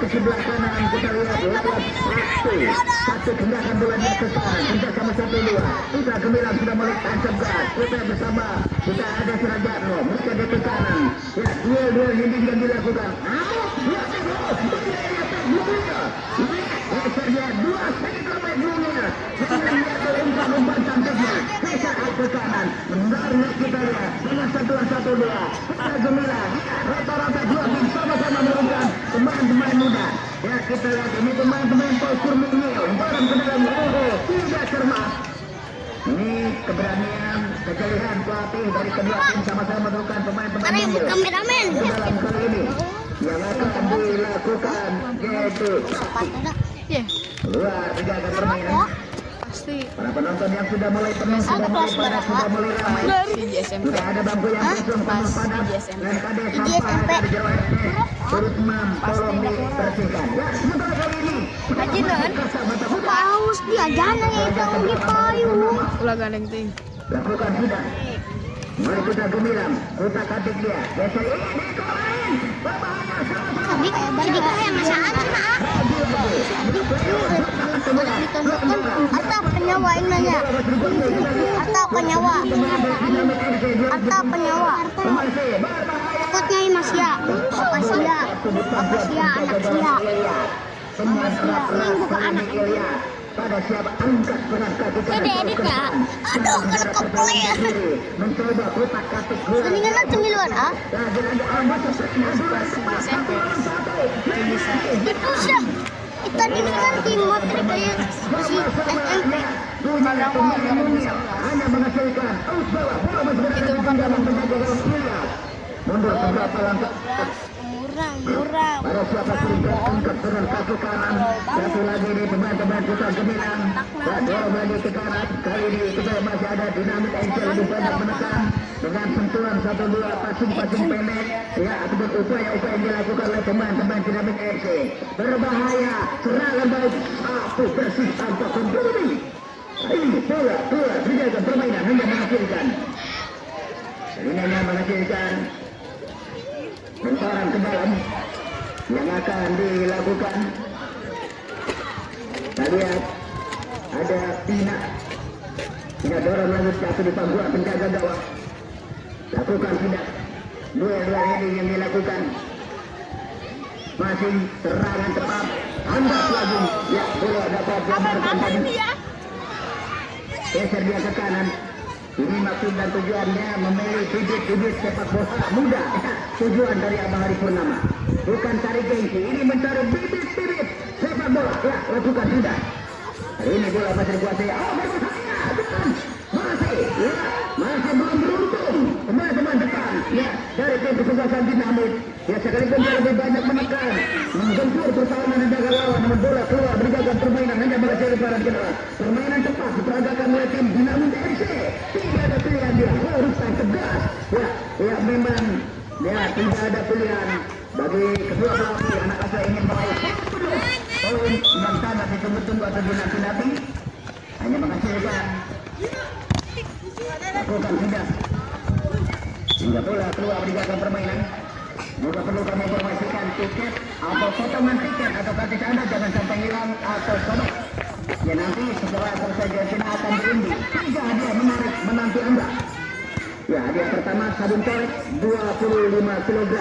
sebelah kanan kita lihat lewat satu tendangan bolanya ke kanan kerja sama 1-2. Putra Gemilang sudah mulai tancap gas. Kita bersama kita ada Surajatno mereka di ke kanan. Ya duel ini yang dilakukan. Esernya 2 cm dunia. Umpan tancapnya. Bisa ke kanan. Menarik kita lihat dengan 1-2. Putra Gemilang rata-rata 2 tim sama-sama merupakan pemain-pemain muda. Ya kita lihat ini pemain-pemain postur mungil barang ke dalam tidak cermat. Ini keberanian, kejelihan pelatih dari kedua tim sama-sama merupakan pemain-pemain mungil. Dalam kali ini yang akan dilakukan yaitu luar menjaga permainan. Para penonton yang sudah mulai penuh, sudah mulai padat, sudah mulai ramai. Sudah ada bangku yang kosong penuh padat. Dan kade sampah ada di jalan ini. Turut tolong dibersihkan. Ya, sementara kali ini. Paus dia jangan itu di payung. Ulah galeng ting. Lakukan sudah. Mulai Putra Gemilang, Putra Katik dia. Biasa ini dikoren. Berbahaya sama-sama. Tapi jadi kayak masalah atau penyawa inanya atau penyawa takutnya Mas ya Bapak Sia anak Sia minggu ke anak pada siapa angkat peran kaki edit nggak aduh kena kepleset mencoba Putra Katik mendingan lah cemiluan ah susah kita di kan tim materi kayak si SMP hanya menghasilkan itu bukan dalam penjagaan pilihan mundur beberapa langkah murah pada siapa sudah angkat dengan kaki kanan satu lagi di pemain-pemain Putra Gemilang dan dorong lagi ke kanan kali ini kita masih ada dinamik Angel lebih banyak menekan dengan sentuhan 1-2 passing pendek ya ataupun upaya-upaya yang dilakukan oleh pemain-pemain dinamik FC berbahaya serangan baik satu bersih tanpa kembali ini bola menjaga permainan hanya menghasilkan bentoran ke dalam yang akan dilakukan. Kita lihat ada Pina dorong lanjut jatuh di pangkuan penjaga gawang. Lakukan tidak duel ini yang dilakukan. Masih serangan tepat. Handas lagi. Ya bola dapat diamankan tadi. Geser dia ke kanan. Ini maksud dan tujuannya memilih bibit-bibit sepak bola muda. Tujuan dari Abang Hari Purnama bukan cari gengsi, ini mencari bibit-bibit sepak bola. Ya, lakukan sudah. Hari ini bola masih dikuasai. Masih belum beruntung. Teman-teman depan, ya dari tim kesuksesan dinamit. Ya sekalipun dia lebih banyak menekan, menggempur pertahanan dan jaga lawan, namun bola keluar berjaga permainan hanya menghasilkan peran kedua. Permainan cepat diperagakan oleh tim Dinamit FC. Tidak ada pilihan dia harus tangkap gas. Ya memang ya tidak ada pilihan bagi kedua pelatih anak asuh ingin meraih poin yang sangat ditunggu-tunggu atau dinanti-nanti hanya menghasilkan lakukan sudah hingga bola keluar berjaga permainan. Juga perlu kami informasikan tiket atau potongan tiket atau kartis Anda jangan sampai hilang atau sobek. Ya nanti setelah selesai jadinya akan diundi 3 hadiah menarik menanti Anda. Ya hadiah pertama sabun toilet 25 kg.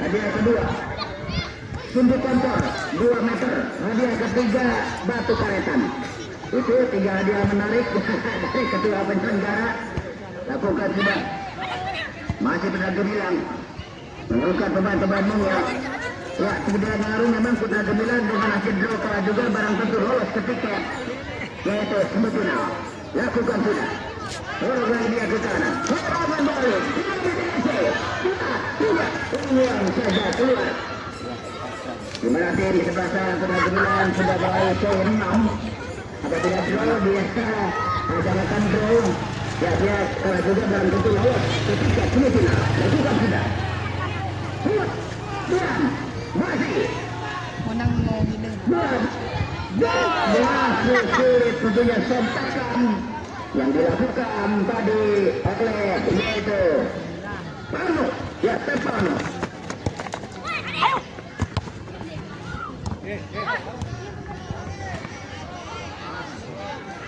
Hadiah kedua sumbu kompor 2 meter. Hadiah ketiga batu karetan. Itu 3 hadiah menarik dari ketua penyelenggara. Lakukan sudah. Masih Putra Gemilang menurunkan pemain-pemain mungil. Ya, kemudian ngaruh memang Putra Gemilang dengan hasil draw kalah juga barang tentu lolos ke tiket yaitu semifinal. Lakukan sudah. Orang dia ke kanan. Serangan balik. Uang saja keluar. Gimana tim di sebelah sana Putra Gemilang sudah meraih poin 6. Apabila draw biasa akan draw. Ya dia kalah juga barang tentu lolos ke tiket semifinal. Lakukan sudah. Masih Menang mau hidung. sulit tentunya sontakan yang dilakukan tadi oleh yaitu Pano. Ya Stefano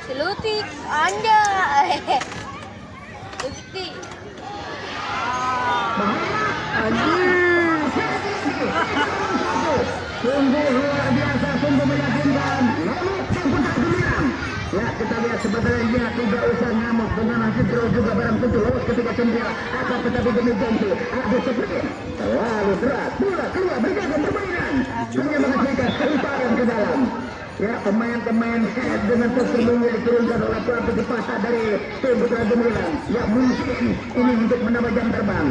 Selutik Anda. Selutik. Sungguh luar biasa, sungguh meyakinkan. Lalu tempat gemilang. Ya, kita lihat sebenarnya dia tidak usah ngamuk dengan hasil draw juga barang tentu lolos ketika sembilan. Akan tetapi demi ganti ada seperti terlalu berat. Bola keluar berjaga permainan. Hanya menghasilkan sempadan ke dalam. Ya, pemain-pemain dengan terselubung diturunkan oleh pelatih di pasar dari tim Putra Gemilang. Ya, mungkin ini untuk menambah jam terbang.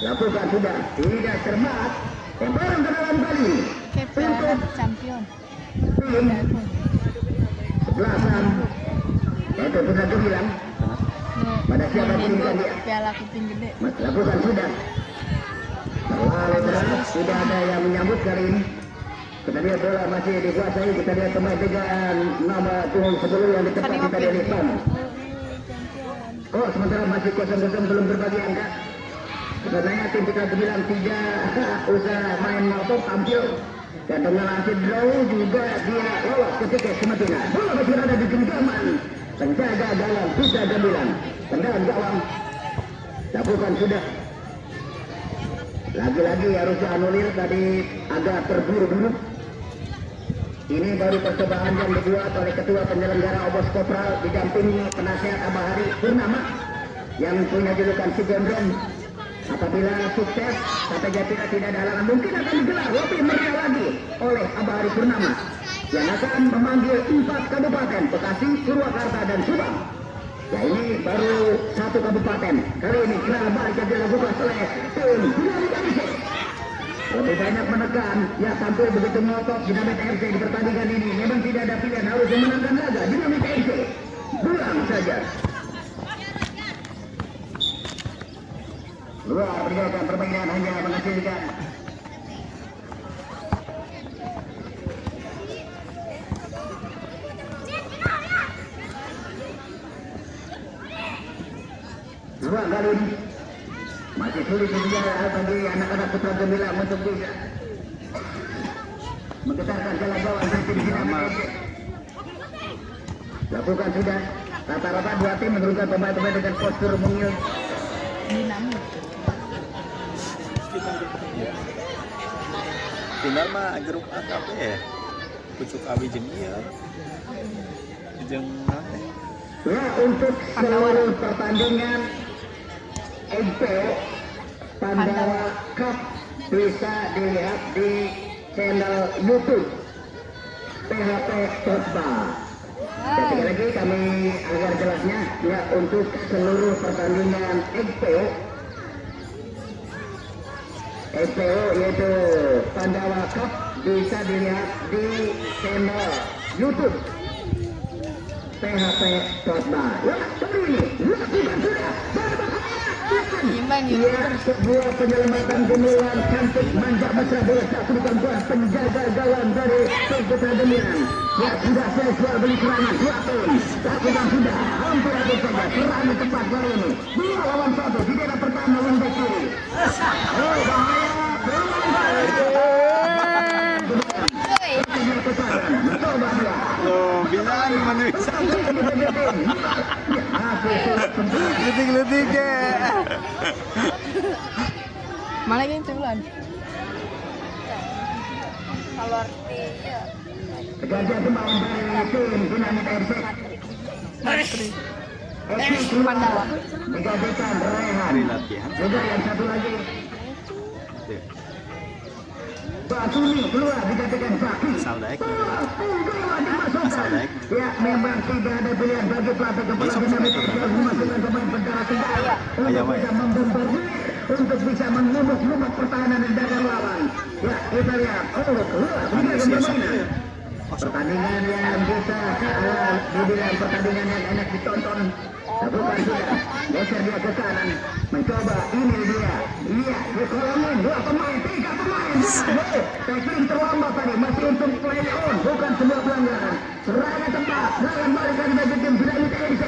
Lakukan sudah tidak cermat. Lemparan ke dalam kali. Piala champion. Tim sebelasan. Itu Putra Gemilang. Pada siapa pilihkan dia? Piala kuping gede. Lakukan sudah. Terlalu berat. Tidak ada yang menyambut kali ini. Kita lihat bola masih dikuasai. Kita lihat pemain dengan nama punggung 10 yang di tempat kita lihat. Oh, sementara masih kosong-kosong belum berbagi angka. Sebenarnya tim Putra Gemilang tidak usah main ngotot tampil. Dan dengan hasil draw juga dia lolos ketika semifinal. Bola masih ada di genggaman penjaga gawang Putra Gemilang. Tendangan gawang lakukan sudah. Lagi-lagi harus dianulir, tadi agak terburu-buru. Ini baru percobaan yang dibuat oleh ketua penyelenggara Obos Kopral didampingi penasihat Abahari Purnama yang punya julukan si Gondrong. Apabila sukses, kata Jatira tidak ada halangan, mungkin akan digelar lebih meriah lagi oleh Abahari Purnama yang akan memanggil 4 kabupaten Bekasi, Purwakarta, dan Subang. Ya, ini baru 1 kabupaten. Kali ini kenal balik yang dilakukan oleh tim Dinamit FC. Lebih banyak menekan, ya tampil begitu ngotot Dinamit FC di pertandingan ini. Memang tidak ada pilihan, harus memenangkan laga Dinamit FC. Pulang saja. Luar pergerakan permainan hanya menghasilkan dua kali ini. Masih sulit sebenarnya bagi anak-anak Putra Gemilang untuk bisa menggetarkan jalan gawang dari tim Dinamit FC. Lakukan sudah. Rata-rata dua tim menurunkan pemain-pemain dengan postur mungil. Dinamit. Tinggal mah grup A apa ya? Pucuk Abi jeung ieu. Jeung nate. Ya, untuk seluruh pertandingan MPO Pandawa Cup bisa dilihat di channel YouTube PHP Sotba. Sekali lagi kami agar jelasnya, ya, untuk seluruh pertandingan MPO yaitu Pandawa Cup bisa dilihat di channel YouTube PHP Sotba. Ya, seperti ini. Lakukan sudah. Iman Ya, sebuah penyelamatan gemilang cantik manja mesra bola satu buat penjaga gawang dari Putra Gemilang. Ya, sudah selesai beli serangan 2 poin. Lakukan sudah. Hampir habis saja. Serangan tepat kali ini. 2 lawan 1. Di daerah pertama wing back kiri. Oh, bahaya. Loh, bisa gimana bisa? Letik-letik ya. Mana yang sebulan? Kalau artinya Gajah pemain dari tim Dinamit FC. Pandawa. Digantikan Rehan. Hari latihan. Juga yang satu lagi. Tuh, Basuni keluar digantikan Zaki. asal daek. Dimasukkan. Ya, memang tidak ada pilihan bagi pelatih kepala Dinamit FC memasukkan pemain berdarah tinggi untuk bisa membombardir, untuk bisa mengubah pertahanan dan dagang lawan. Ya, kita lihat. Oh, keluar. Tidak permainan. Pertandingan yang bisa dibilang pertandingan yang enak ditonton. Lakukan sudah. Geser dia ke kanan. Mencoba. Ini dia. Iya. Dikolongin. 2 pemain. 3 pemain. Tackling terlambat tadi. Masih untuk play on. Bukan sebuah pelanggaran. Serangan tepat. Serangan balik dari bagi tim Dinamit FC.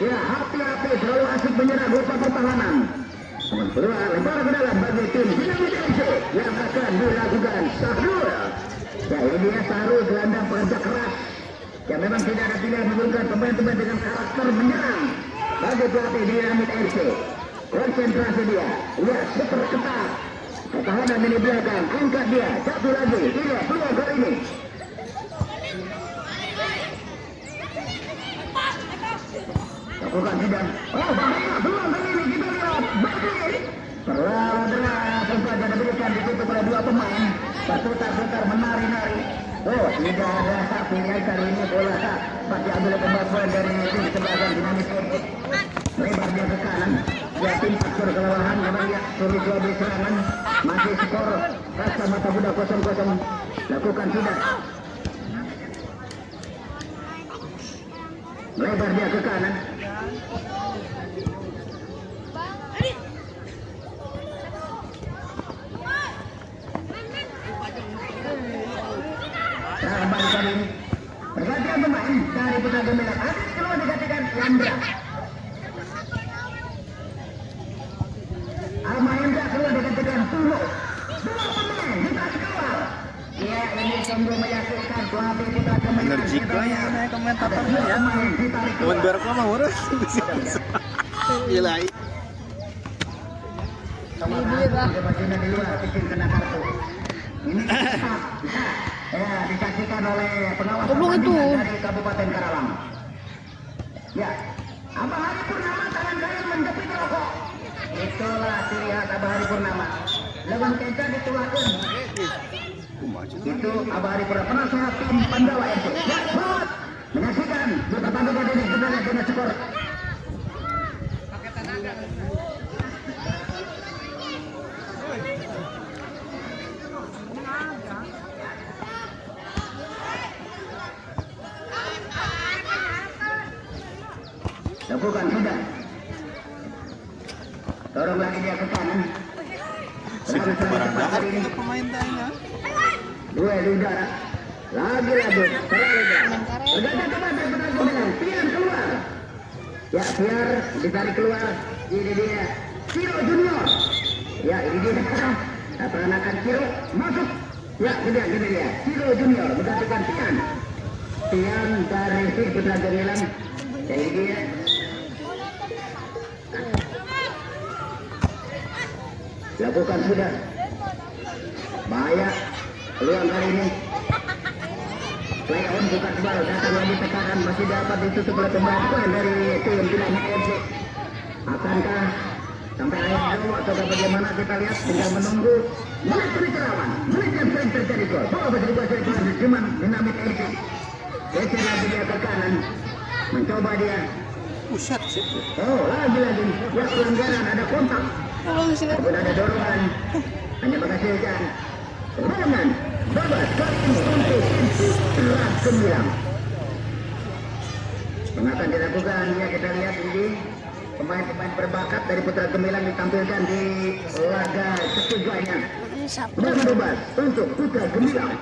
Ya, hati-hati. Terlalu asik menyerang lupa pertahanan. Keluar. Lebar ke dalam bagi tim Dinamit FC. Yang akan dilakukan Sahrul. Ya ini dia Saru, gelandang pekerja keras. Ya memang tidak ada pilihan menggunakan pemain-pemain dengan karakter menyerang. Bagi pelatih Dinamit FC. Konsentrasi dia. Ya super ketat. Pertahanan ini belakang. Angkat dia. Satu lagi. Tidak peluang kali ini. Lakukan sidang. Oh bahaya. Peluang kali ini kita lihat. Bagi. Terlalu deras. Sempat ada berikan ditutup oleh dua pemain. Berputar-putar menari-nari. Oh tidak ada tak pilihan kali ini bola tak. Pasti ambil kemampuan dari tim sebelah Dinamit FC. Lebar dia ke kanan. Dia tim faktor kelelahan. Memang ya sulit dua beri serangan. Masih skor rasa mata muda 0-0. Lakukan sudah. Lebar dia ke kanan. Kembali kali ini pergantian pemain dari Putra Gemilang. Ada keluar digantikan Yandra. Almahendra keluar digantikan Tulo. Dua pemain ditarik keluar. Ya ini sungguh meyakinkan pelatih Putra Gemilang. Energik lah ya komentatornya ya. Teman biar aku mah urus. Gila. Bajunya di luar, bikin kena kartu. Ini ya disaksikan oleh pengawas dari Kabupaten Karawang. Ya, Abah Hari Purnama tangan kanan menjepit rokok. Itulah ciri khas Abah Hari Purnama. Leban kencang ditulakan. Itu Abah Hari Purnama penasehat tim Pandawa FC. Ya, buat menyaksikan pertandingan ini sebenarnya dengan skor. Lakukan sudah. Dorong lagi dia ke kanan. Sibuk barang-barang untuk pemain tanya. Dua di udara. Lagi. Bergantian kembali pertandingan. Pian keluar. Ya Pian ditarik keluar. Ini dia. Ciro Junior. Ya ini dia. Peranakan Ciro masuk. Ya gini dia. Ciro Junior menggantikan Pian. Pian dari Putra Gemilang. Ya ini dia. Lakukan sudah. Bahaya. Peluang kali ini. Play on bukan sebal. Datang lagi tekanan. Masih dapat ditutup oleh pemain dari tim Dinamit FC. Akankah sampai akhir dulu atau bagaimana kita lihat? Tinggal menunggu. Menit peniterawan. Menit yang sering terjadi gol. Bola masih dikuasai oleh Dinamit FC. Geser lagi dia ke kanan. Mencoba dia. Buset sih. Oh lagi. Ya pelanggaran. Ada kontak. Sudah ada dorongan. Hanya menghasilkan serangan bebas kali ini untuk Putra Gemilang. Akan dilakukan ya kita lihat ini pemain-pemain berbakat dari Putra Gemilang ditampilkan di laga ketiganya. Bebas untuk Putra Gemilang.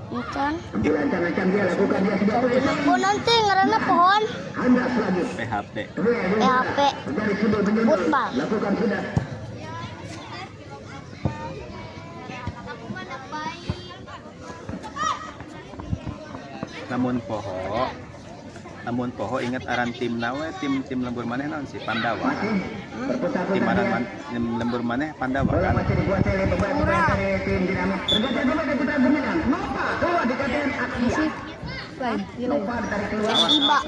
Bukan. Dilancang-lancang dia lakukan dia sudah Oh nanti ngarana pohon. handas lagi. PHP. PHP. Dari sudut menyundul. Football. Lakukan sudah. Namun poho ingat aran tim nawe tim lembur maneh naon sih Pandawa. Masih berputar-putar Tim aran dia. tim lembur maneh Pandawa Bola kan. masih dikuasai oleh pemain dari tim Dinamit. Bergantian pemain dari Putra Gemilang. Nova keluar dikatakan Akia. Nova ditarik keluar. Iba.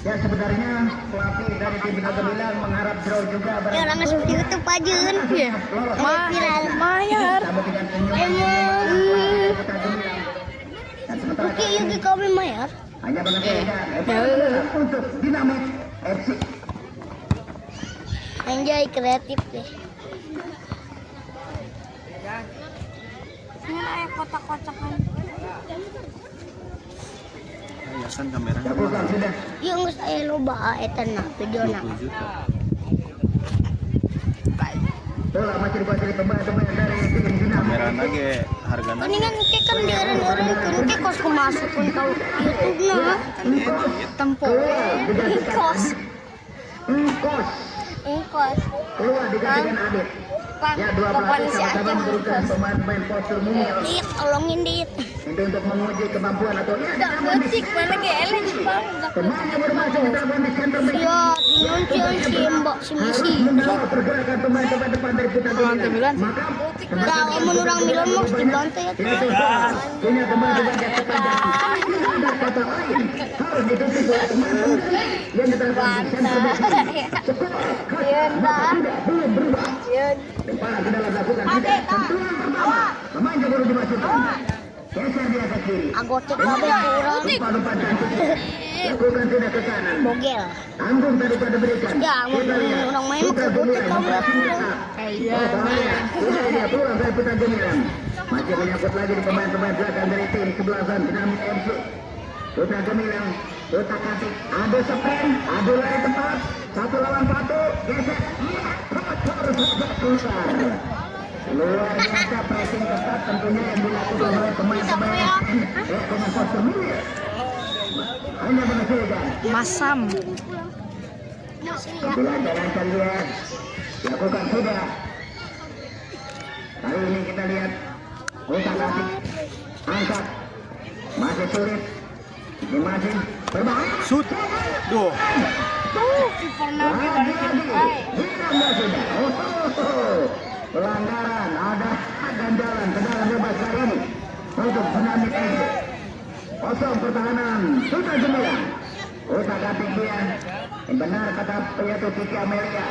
Ya sebenarnya pelatih dari tim Putra Gemilang mengharap draw juga. Ya orang seperti itu pajun. Iya. Viral. Mayar. Emang. Putra Gemilang. Dan sementara Oke Yuki kami mayar. hanya menghasilkan untuk Dinamit FC. Anjay kreatif deh. Ini ayah kotak-kotakan. Hiasan kameranya Lakukan sudah. Iya nggak saya loba etan na video na. 20 juta. Bola masih dikuasai pemain dari tim Dinamit. Kamera lagi hargana. Ini kan kan di orang-orang kan kos masuk pun kau YouTube na. Kan edit. Tempo. Kos. Kos. Engkos. Keluar digantikan Adit. Ya, dua pelatih sama-sama memberikan pemain-pemain postur mungil. Dit, tolongin Dit. Itu untuk menguji kemampuan atau ya. Udah becik mana geleng bang. Pemain yang bermaksud dilakukan di center back. Ya, muncul si Mbok si Misi. Membawa pergerakan pemain depan dari Putra Gemilang. Maka Kalau menurang Milan mau dibantu ya. itu punya pemain depan yang sepanjang. Tidak ada kata lain. Harus ditutup oleh pemain yang diterapkan di center back. Iya, dah. Belum berubah. Iya. Depan tidak lakukan tidak. Sentuhan pertama. Pemain yang baru dimasukkan. Geser dia ke kiri. Agotek babe kurang. Umpan cantik. Lakukan tidak ke kanan. Bogel. Tanggung tadi pada berikan. Ya, orang main Putra Gemilang kamu. Iya. Sudah dia pulang dari Putra Gemilang. Masih menyangkut lagi di pemain-pemain belakang dari tim sebelasan Dinamit FC. Putra Gemilang, Putra Kasih, adu sprint, adu lari tepat, 1 lawan 1, geser, iya, harus keluar. Luar biasa pressing ketat tentunya yang dilakukan oleh pemain-pemain pemain postur mungil. Hanya menghasilkan. Masam. Lancar-lancar dia lakukan sudah. Kali ini kita lihat Putra Kasih angkat, masih sulit. Ini masih berbahaya. Shoot. Duh. Pelanggaran ada ganjalan tendangan bebas kali ini untuk Dinamit FC. Kosong pertahanan Putra Gemilang. Putra Kasih dia yang benar kata Piatu Kiki Amelia.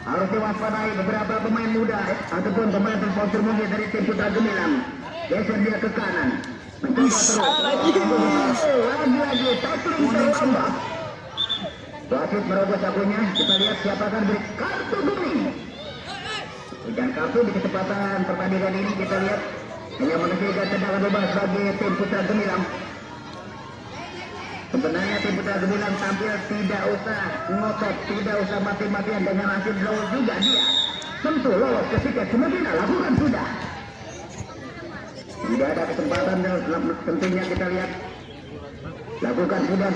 Harus diwaspadai beberapa pemain muda ataupun pemain postur mungil dari tim Putra Gemilang. Geser dia ke kanan. Mencoba terus. Lagi-lagi tackling terlambat. Wasit merobos sakunya. Kita lihat siapa akan beri kartu kuning. Dan kartu di kesempatan pertandingan ini kita lihat hanya menghasilkan tendangan bebas bagi tim Putra Gemilang. Sebenarnya tim Putra Gemilang tampil tidak usah ngotot, tidak usah mati-matian dengan hasil draw juga dia. Tentu lolos ke tiket semifinal, lakukan sudah. Tidak ada kesempatan tentunya kita lihat. Lakukan sudah.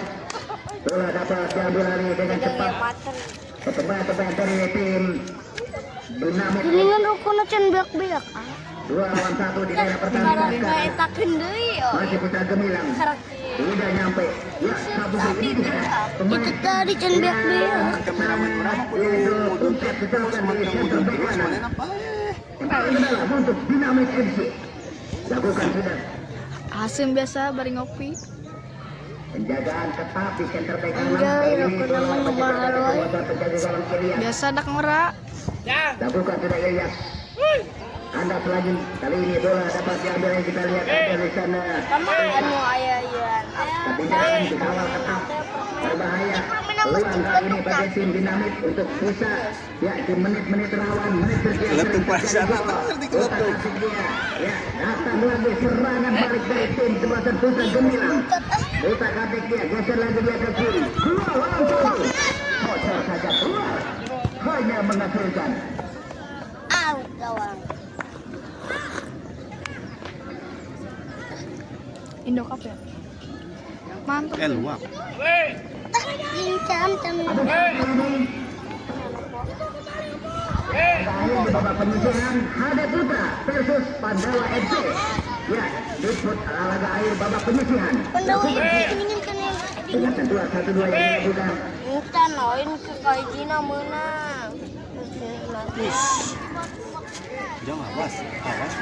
Bola dapat diambil lari dengan cepat. Pemain-pemain dari tim Dinamit. Ini kan rukun acan beak-beak. 2 lawan 1 di daerah pertandingan sekarang. Etakeun deui. Masih Putra Gemilang. Tidak nyampe. Ya, satu ini dia. Itu tadi can beak-beak. Itu Puncak disalurkan di center back kanan. Adalah untuk Dinamit FC. Lakukan sudah. Asem biasa bari ngopi. Penjagaan ketat di center back kanan. Anjay, Ini aku bola nama mencetak Maharoi. kekuatan penjaga gawang Ilyas. Biasa dak ngora. Lakukan sudah Ilyas. Anda lagi kali ini bola dapat diambil yang kita lihat ada di sana. Anu aya-ayaan. Tapi jangan dikawal ketat. Berbahaya. Peluang kali ini bagi tim Dinamit untuk bisa ya di menit-menit rawan, menit bergeser. Letup pasar. Ya, datang lagi serangan balik dari tim sebelasan Putra Gemilang. Putra Kasih dia geser lagi dia ke kiri. 2 lawan 1. Bocor saja keluar. Hanya menghasilkan. Out gawang. Indo Cup ya. Mantap. Luap. Cincang Aduh, ini. Terakhir di babak penyisihan Hade Putra versus Pandawa FC. Ya, disebut laga akhir babak penyisihan. Pandawa ini kan yang Dengan tentuan 1-2 yang dilakukan. Entah noin ke kajina menang. Jangan awas. Awas.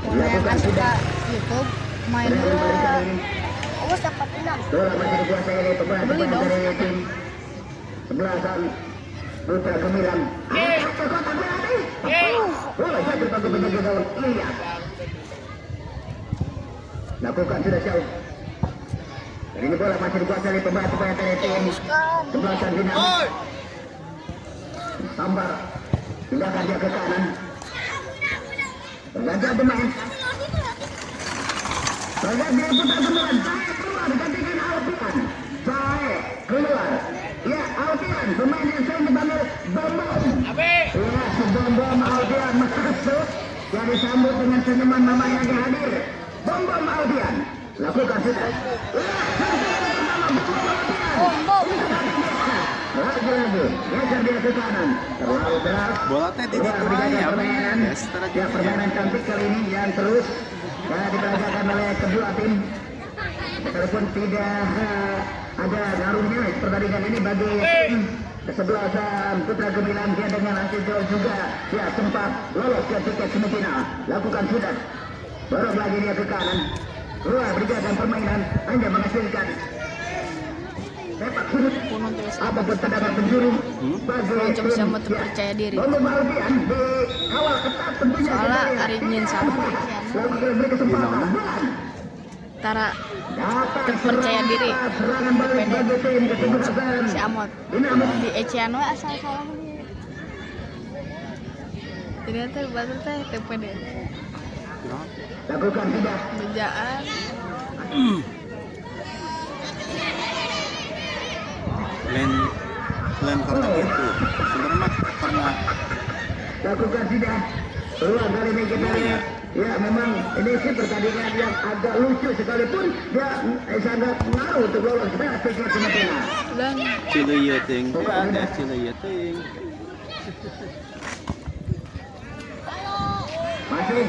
Dilakukan sudah. YouTube main Berani balik kali ini. Awas dapat menang. Bola masih dikuasai oleh pemain-pemain dari tim sebelasan Putra Gemilang. Angkat ke kotak berani. Bola jatuh bagi penjaga gawang Ilyas. Lakukan sudah jauh. Dan ini bola masih dikuasai oleh pemain-pemain dari tim sebelasan Dinamit. Sambar pindahkan dia ke kanan. Berganti pemain. Berganti Putra Gemilang. Saya keluar gantikan Alfian. Saya keluar. Ya, Alfian pemain yang sering dipanggil Bom-Bom. Ya, si Bom-Bom Alfian masuk. Yang disambut dengan senyuman mama yang hadir. Bom-Bom Alfian. Lakukan sudah. Ya, Alfian. Lagi-lagi, geser dia ke kanan. Terlalu deras. Bola teh di Luar ditu biasa aya. permainan. Ya, permainan cantik kali ini yang terus diperagakan oleh kedua tim. Walaupun tidak ada garungnya pertandingan ini bagi tim kesebelasan Putra Gemilang, dia dengan hasil jauh juga ya sempat lolos ke tiket semifinal. Lakukan sudah. Baru lagi dia ke kanan. Keluar berikan permainan hanya menghasilkan sepak sudut apapun tendangan penjuru bagi Roncong sama terpercaya diri. Belum Alfian dikawal ketat tentunya. Soalnya hari Nyin sama Lalu beri kesempatan. Tara terpercaya diri. Serangan balik bagi tim kesebelasan Si Amot di Eciano asal salah dia. Ternyata batu teh TPD. lakukan sudah. Bejaan. Lain karena itu sebenarnya pernah Lakukan sudah. Peluang kali ini kita lihat. Ya memang ini sih pertandingan yang agak lucu sekalipun dia sangat mengaruh untuk lolos ke tiket semifinal. Dan Cileuyeting teh ada Cileuyeting. Masih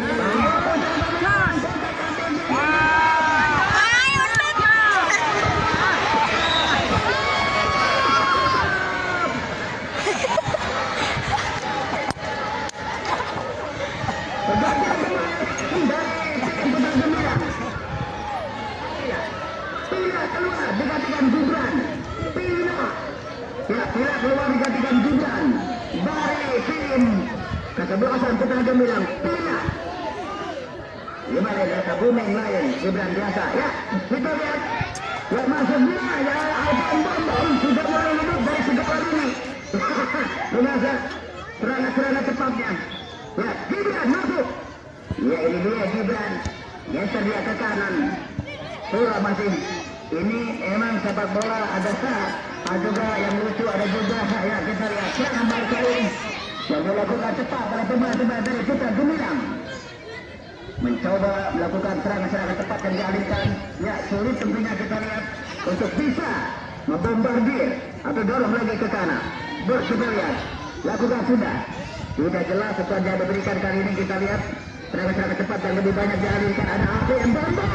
keluar digantikan Gibran. Pila keluar digantikan Gibran. Dari tim kesebelasan Putra Gemilang. Pila. Gimana ya Kebumen lain Gibran biasa. Ya kita lihat. Ya masuk dia ya. Alfian Bambang sudah mulai hidup dari segala ini. Lumayan serangan cepatnya. Ya Gibran masuk. Ya ini dia Gibran. Geser dia ke kanan. Pura masih. Ini emang sepak bola ada juga yang lucu, ada juga ya kita lihat serangan balik kali ini yang dilakukan cepat oleh pemain dari Putra Gemilang. Mencoba melakukan serangan cepat yang dialihkan. Ya sulit tentunya kita lihat untuk bisa membombardir atau dorong lagi ke kanan. Kita lihat lakukan sudah. Sudah jelas sesuatu yang diberikan kali ini kita lihat serangan cepat yang lebih banyak dialihkan. Ada Alfian Bambang.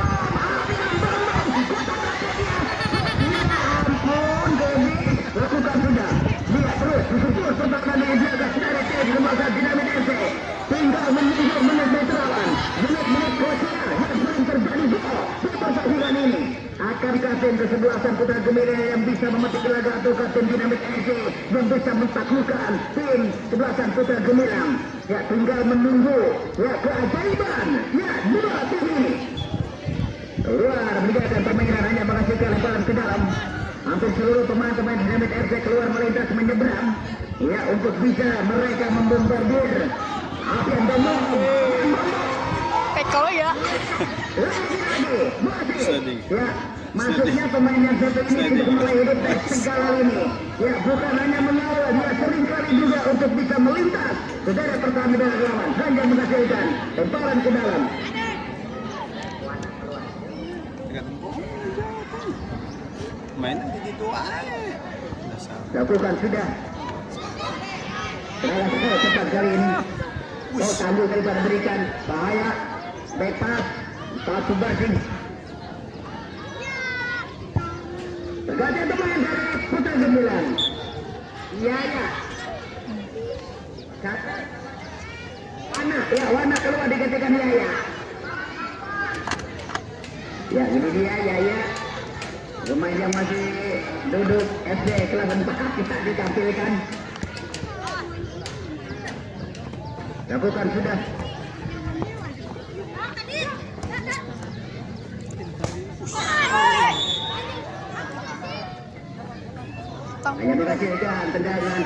Lakukan sudah. Dia terus bersyukur pertahanan yang dijaga dari tim lembaga Dinamit FC. Tinggal menunggu menit netral. Menit krusial yang belum terjadi gol di pertandingan ini. Akankah tim kesebelasan Putra Gemilang yang bisa memetik laga atau tim Dinamit FC yang bisa mentaklukkan tim kesebelasan Putra Gemilang? Ya tinggal menunggu ya keajaiban ya dua tim ini. Keluar meninggalkan permainan hanya menghasilkan lemparan ke dalam. Hampir seluruh pemain-pemain Dinamit FC keluar melintas menyeberang. Ya untuk bisa mereka membombardir. Alfian Bambang. kalau ya. Lagi-lagi masih. Sedih. Ya maksudnya pemain yang satu ini sudah mulai hidup dari segala ini. Ya bukan hanya mengawal, dia sering kali juga untuk bisa melintas ke daerah pertahanan lawan. Hanya menghasilkan lemparan ke dalam. Mainan di situ aja. Lakukan sudah. Serangan cepat kali ini. Kau tangguh daripada berikan bahaya. Bebas. Satu barsing. Tergantian pemain dari Putra Gemilang. Yaya. Kata. Wana keluar digantikan Yaya. Ya ini dia Yaya. Pemain yang masih duduk SD kelas 4 kita ditampilkan. Lakukan sudah. Hanya menghasilkan tendangan.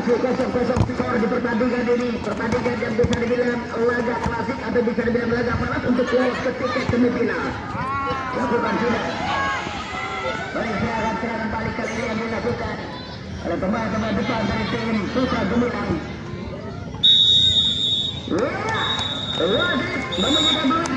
masih 0-0 skor di pertandingan ini. Pertandingan yang bisa dibilang laga klasik atau bisa dibilang laga panas untuk lolos ke tiket semifinal. Lakukan sudah. Baik, serangan balik kali ini yang dilakukan oleh pemain-pemain depan dari tim Putra Gemilang. Wasit memenangkan bola.